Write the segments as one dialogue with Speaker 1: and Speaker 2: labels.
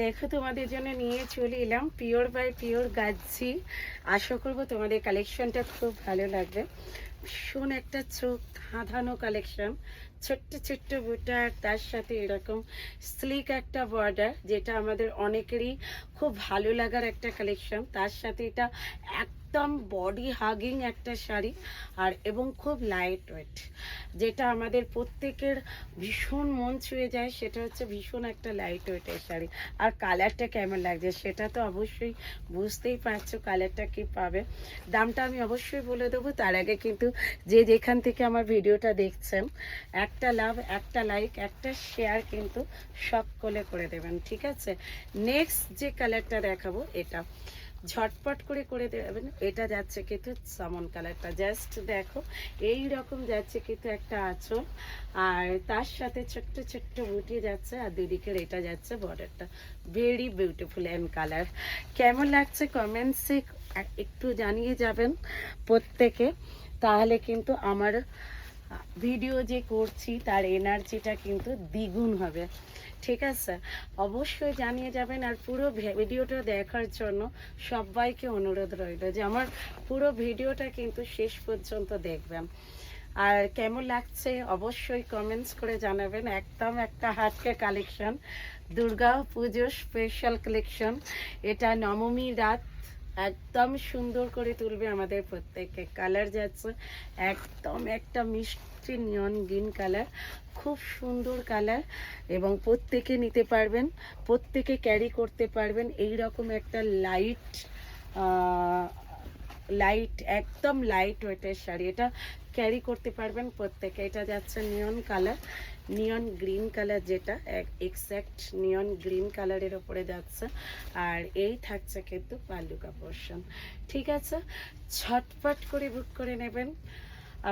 Speaker 1: দেখো তোমাদের জন্য নিয়ে চলে এলাম পিওর বাই পিওর গাজি। আশা করবো তোমাদের কালেকশনটা খুব ভালো লাগবে। ভীষণ একটা চোখ ধাঁধানো কালেকশন, ছোট্ট ছোট্ট বুটা আর তার সাথে এরকম স্লিক একটা বর্ডার, যেটা আমাদের অনেকেরই খুব ভালো লাগার একটা কালেকশন। তার সাথে এটা একদম বডি হাগিং একটা শাড়ি, আর এবং খুব লাইট ওয়েট, যেটা আমাদের প্রত্যেকের ভীষণ মন ছুঁয়ে যায়। সেটা হচ্ছে ভীষণ একটা লাইট ওয়েটের শাড়ি। আর কালারটা কেমন লাগছে সেটা তো অবশ্যই বুঝতেই পারছো কালারটা কি পাবে। দামটা আমি অবশ্যই বলে দেবো, তার আগে কিন্তু যে যেখান থেকে আমার ভিডিওটা দেখছেন, একটা লাভ, একটা লাইক, একটা শেয়ার কিন্তু সকলে করে দেবেন, ঠিক আছে? নেক্সট যে কালারটা দেখাবো এটা ঝটপট করে করে দেবেন। এটা যাচ্ছে কিন্তু সামন কালারটা, জাস্ট দেখো এই রকম যাচ্ছে কিন্তু একটা আঁচল, আর তার সাথে ছোট্ট ছোট্ট বুটি যাচ্ছে, আর দুদিকের এটা যাচ্ছে বর্ডারটা। Very beautiful and colour. কেমন লাগছে কমেন্টসে একটু জানিয়ে যাবেন প্রত্যেকে, তাহলে কিন্তু আমার ভিডিও যে করছি তার এনার্জিটা কিন্তু দ্বিগুণ হবে, ঠিক আছে? অবশ্যই জানিয়ে যাবেন। আর পুরো ভিডিওটা দেখার জন্য সবাইকে অনুরোধ রইল যে আমার পুরো ভিডিওটা কিন্তু শেষ পর্যন্ত দেখবেন। আর কেমন লাগছে অবশ্যই কমেন্টস করে জানাবেন। একদম একটা হাটকে কালেকশন, দুর্গা পুজোর স্পেশাল কালেকশন। এটা নবমী রাত একদম সুন্দর করে তুলবে আমাদের প্রত্যেককে। কালার যাচ্ছে একদম একটা মিষ্টি নিয়ন গ্রিন কালার, খুব সুন্দর কালার, এবং প্রত্যেকে নিতে পারবেন, প্রত্যেকে ক্যারি করতে পারবেন। এই রকম একটা লাইট লাইট একদম লাইট ওয়েটের শাড়ি, এটা ক্যারি করতে পারবেন প্রত্যেকে। এটা যাচ্ছে নিয়ন কালার, নিয়ন গ্রিন কালার, যেটা এক্স্যাক্ট নিয়ন গ্রিন কালারের ওপরে যাচ্ছে। আর এই থাকছে কিন্তু পাল্লুকা পোর্শন, ঠিক আছে? ঝটপট করে বুক করে নেবেন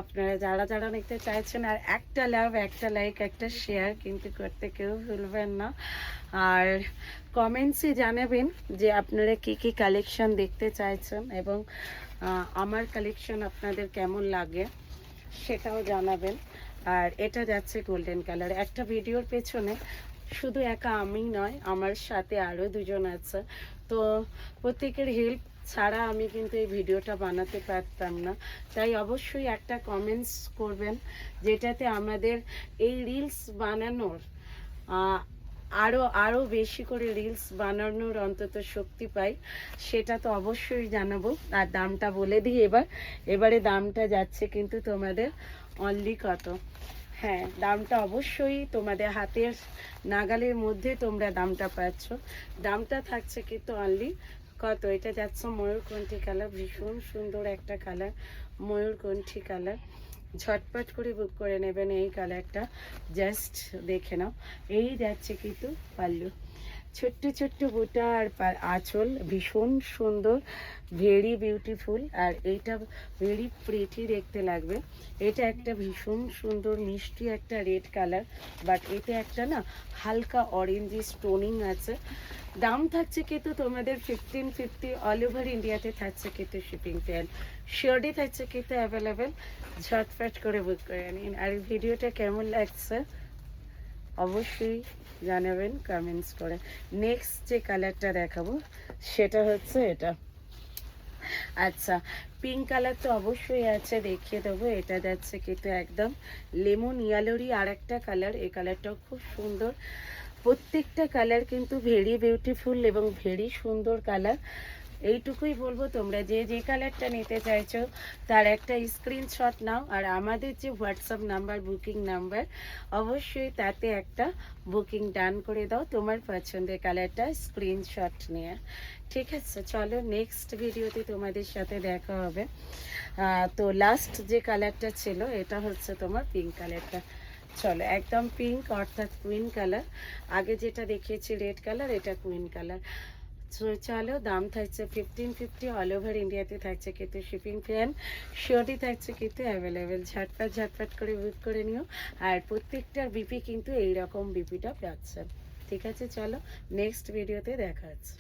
Speaker 1: আপনারা যারা যারা নিতে চাইছেন। আর একটা লাভ, একটা লাইক, একটা শেয়ার কিন্তু করতে কেউ ভুলবেন না। আর কমেন্টসে জানাবেন যে আপনারা কি কি কালেকশন দেখতে চাইছেন, এবং আমার কালেকশন আপনাদের কেমন লাগে সেটাও জানাবেন। আর এটা যাচ্ছে গোল্ডেন কালার। একটা ভিডিওর পেছনে শুধু একা আমি নয়, আমার সাথে আরও দুজন আছে, তো প্রত্যেকের হেল্প ছাড়া আমি কিন্তু এই ভিডিওটা বানাতে পারতাম না। তাই অবশ্যই একটা কমেন্টস করবেন, যেটাতে আমাদের এই রিলস বানানোর আরও আরও বেশি করে রিলস বানানোর অন্তত শক্তি পাই, সেটা তো অবশ্যই জানাবো। আর দামটা বলে দিই এবারে দামটা যাচ্ছে কিন্তু তোমাদের অনলি কত? হ্যাঁ, দামটা অবশ্যই তোমাদের হাতের নাগালের মধ্যে তোমরা দামটা পাচ্ছ। দামটা থাকছে কিন্তু অনলি কত? এটা যাচ্ছে ময়ূরকণ্ঠী কালার, ভীষণ সুন্দর একটা কালার, ময়ূরকণ্ঠী কালার। ঝটপট করে বুক করে নেবেন এই কালারটা, জাস্ট দেখে নাও। এই যাচ্ছে কিন্তু পাল্লু, ছোট্ট ছোট্ট বুটা আর আঁচল, ভীষণ সুন্দর, ভেরি বিউটিফুল। আর এইটা ভেরি প্রিটি দেখতে লাগবে। এটা একটা ভীষণ সুন্দর মিষ্টি একটা রেড কালার, বাট এটা একটা না হালকা অরেঞ্জি স্টোনিং আছে। দাম থাকছে কিন্তু তোমাদের 1550, অল ওভার ইন্ডিয়াতে থাকছে কিন্তু শিপিং ফ্যান শিওরলি থাকছে কিন্তু অ্যাভেলেবেল। ঝটফট করে বুক করে নিন। আর ভিডিওটা কেমন লাগছে অবশ্যই জানাবেন কমেন্টস করে। নেক্সট যে কালারটা দেখাবো সেটা হচ্ছে এটা। আচ্ছা, পিঙ্ক কালার তো অবশ্যই আছে, দেখিয়ে দেবো। এটা যাচ্ছে কিন্তু একদম লেমন ইয়েলোরই আর একটা কালার, এই কালারটাও খুব সুন্দর। প্রত্যেকটা কালার কিন্তু ভেরি বিউটিফুল এবং ভেরি সুন্দর কালার। এইটুকুই বলবো, তোমরা যে যে কালারটা নিতে চাইছো তার একটা স্ক্রিনশট নাও, আর আমাদের যে হোয়াটসঅ্যাপ নাম্বার, বুকিং নাম্বার, অবশ্যই তাতে একটা বুকিং ডান করে দাও তোমার পছন্দের কালারটা স্ক্রিনশট নিয়ে, ঠিক আছে? চলো নেক্সট ভিডিওতে তোমাদের সাথে দেখা হবে। তো লাস্ট যে কালারটা ছিল এটা হচ্ছে তোমার পিঙ্ক কালারটা। চলো, একদম পিঙ্ক অর্থাৎ কুইন কালার। আগে যেটা দেখিয়েছি রেড কালার, এটা কুইন কালার। চলো, দাম থাকছে 1550, অল ওভার ইন্ডিয়াতে থাকছে কিন্তু শিপিং ফ্যান শিওরলি থাকছে কিন্তু অ্যাভেলেবেল। ঝটপট ঝটপট করে বুক করে নিও। আর প্রত্যেকটার বিপি কিন্তু এইরকম বিপিটা পাচ্ছেন, ঠিক আছে? চলো নেক্সট ভিডিওতে দেখা হচ্ছে।